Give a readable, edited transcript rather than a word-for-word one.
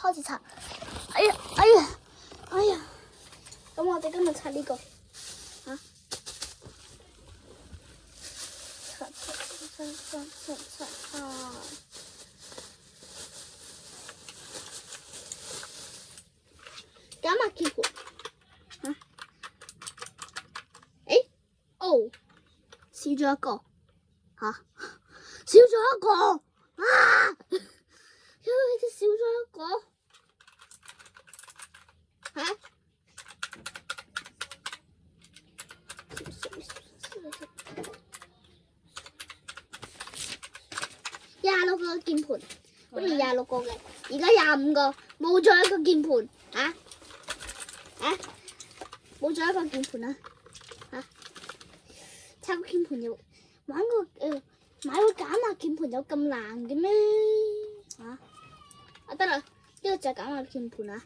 開始拆。哎呀，哎呀，哎呀！咁我哋今日拆呢個嚇，拆啊！減壓鍵盤嚇，誒哦，少咗一個嚇，少咗一個啊！因為佢少咗一個嚇。26個鍵盤，本嚟26個嘅，而家25個，冇咗一個鍵盤冇咗一個鍵盤啦拆個鍵盤又買個減壓鍵盤有咁難嘅咩得啦，呢個就係減壓鍵盤啦。